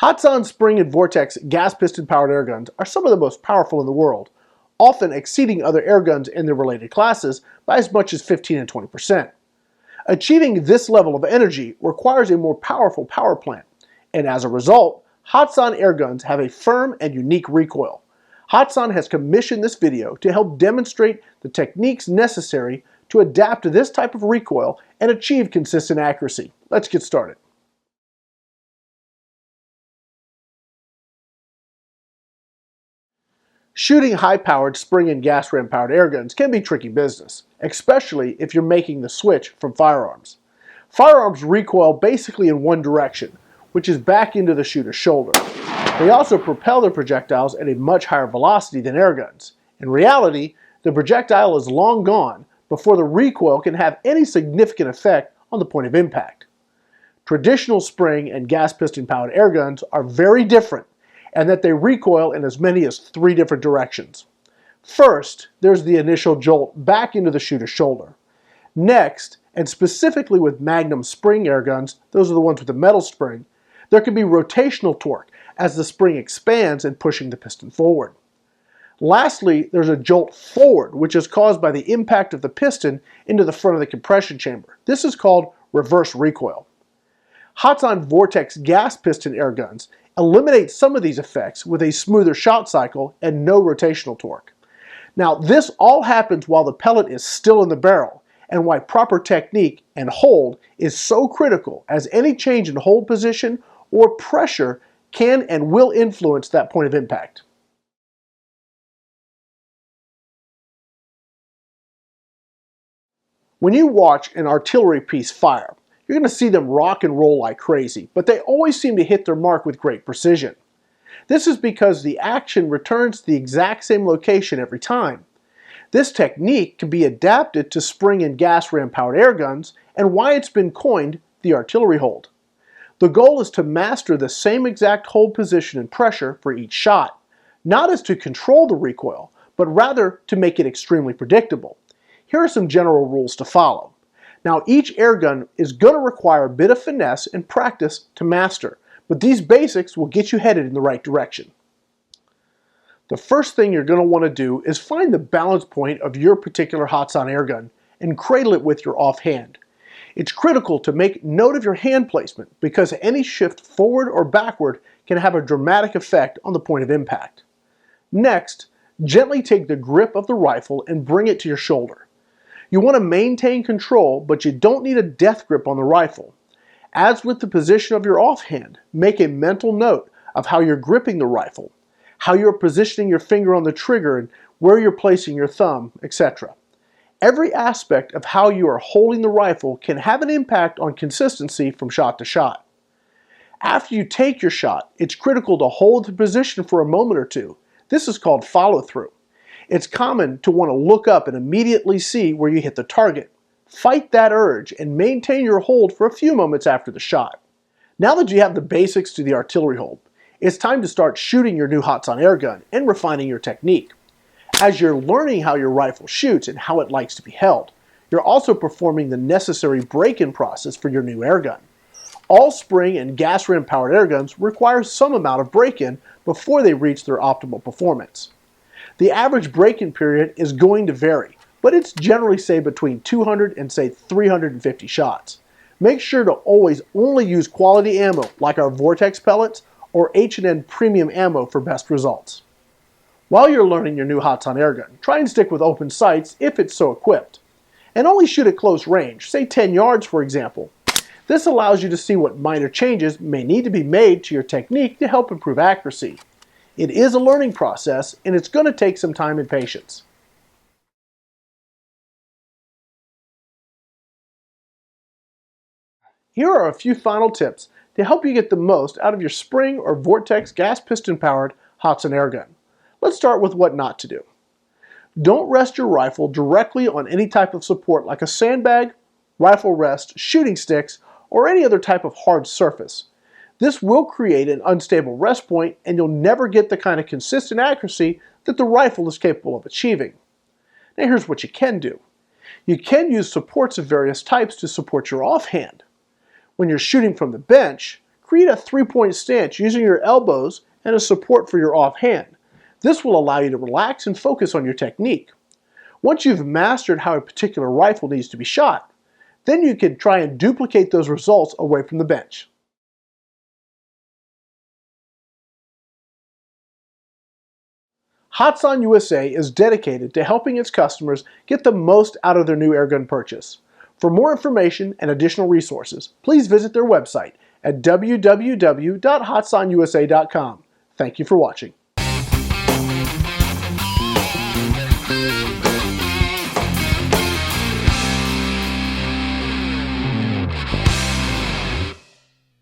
Hatsan spring and vortex gas piston powered airguns are some of the most powerful in the world, often exceeding other airguns in their related classes by as much as 15 and 20%. Achieving this level of energy requires a more powerful power plant, and as a result, Hatsan airguns have a firm and unique recoil. Hatsan has commissioned this video to help demonstrate the techniques necessary to adapt to this type of recoil and achieve consistent accuracy. Let's get started. Shooting high-powered spring and gas ram-powered airguns can be tricky business, especially if you're making the switch from firearms. Firearms recoil basically in one direction, which is back into the shooter's shoulder. They also propel their projectiles at a much higher velocity than airguns. In reality, the projectile is long gone before the recoil can have any significant effect on the point of impact. Traditional spring and gas piston powered airguns are very different, and that they recoil in as many as 3 different directions. First, there's the initial jolt back into the shooter's shoulder. Next, and specifically with Magnum spring airguns, those are the ones with the metal spring, there can be rotational torque as the spring expands and pushing the piston forward. Lastly, there's a jolt forward, which is caused by the impact of the piston into the front of the compression chamber. This is called reverse recoil. Hatsan Vortex gas piston airguns eliminate some of these effects with a smoother shot cycle and no rotational torque. Now, this all happens while the pellet is still in the barrel, and why proper technique and hold is so critical, as any change in hold position or pressure can and will influence that point of impact. When you watch an artillery piece fire, you're going to see them rock and roll like crazy, but they always seem to hit their mark with great precision. This is because the action returns to the exact same location every time. This technique can be adapted to spring and gas ram powered airguns, and why it's been coined the artillery hold. The goal is to master the same exact hold position and pressure for each shot, not as to control the recoil, but rather to make it extremely predictable. Here are some general rules to follow. Now, each airgun is going to require a bit of finesse and practice to master, but these basics will get you headed in the right direction. The first thing you're going to want to do is find the balance point of your particular Hatsan airgun and cradle it with your offhand. It's critical to make note of your hand placement because any shift forward or backward can have a dramatic effect on the point of impact. Next, gently take the grip of the rifle and bring it to your shoulder. You want to maintain control, but you don't need a death grip on the rifle. As with the position of your offhand, make a mental note of how you're gripping the rifle, how you're positioning your finger on the trigger, and where you're placing your thumb, etc. Every aspect of how you are holding the rifle can have an impact on consistency from shot to shot. After you take your shot, it's critical to hold the position for a moment or two. This is called follow-through. It's common to want to look up and immediately see where you hit the target. Fight that urge and maintain your hold for a few moments after the shot. Now that you have the basics to the artillery hold, it's time to start shooting your new Hatsan airgun and refining your technique. As you're learning how your rifle shoots and how it likes to be held, you're also performing the necessary break-in process for your new airgun. All spring and gas ram powered airguns require some amount of break-in before they reach their optimal performance. The average break-in period is going to vary, but it's generally say between 200 and say 350 shots. Make sure to always only use quality ammo like our Vortex pellets or H&N premium ammo for best results. While you're learning your new Hatsan airgun, try and stick with open sights if it's so equipped. And only shoot at close range, say 10 yards for example. This allows you to see what minor changes may need to be made to your technique to help improve accuracy. It is a learning process, and it's going to take some time and patience. Here are a few final tips to help you get the most out of your spring or vortex gas piston powered Hatsan airgun. Let's start with what not to do. Don't rest your rifle directly on any type of support like a sandbag, rifle rest, shooting sticks, or any other type of hard surface. This will create an unstable rest point, and you'll never get the kind of consistent accuracy that the rifle is capable of achieving. Now here's what you can do. You can use supports of various types to support your offhand. When you're shooting from the bench, create a three-point stance using your elbows and a support for your offhand. This will allow you to relax and focus on your technique. Once you've mastered how a particular rifle needs to be shot, then you can try and duplicate those results away from the bench. Hatsan USA is dedicated to helping its customers get the most out of their new airgun purchase. For more information and additional resources, please visit their website at www.hatsanusa.com. Thank you for watching.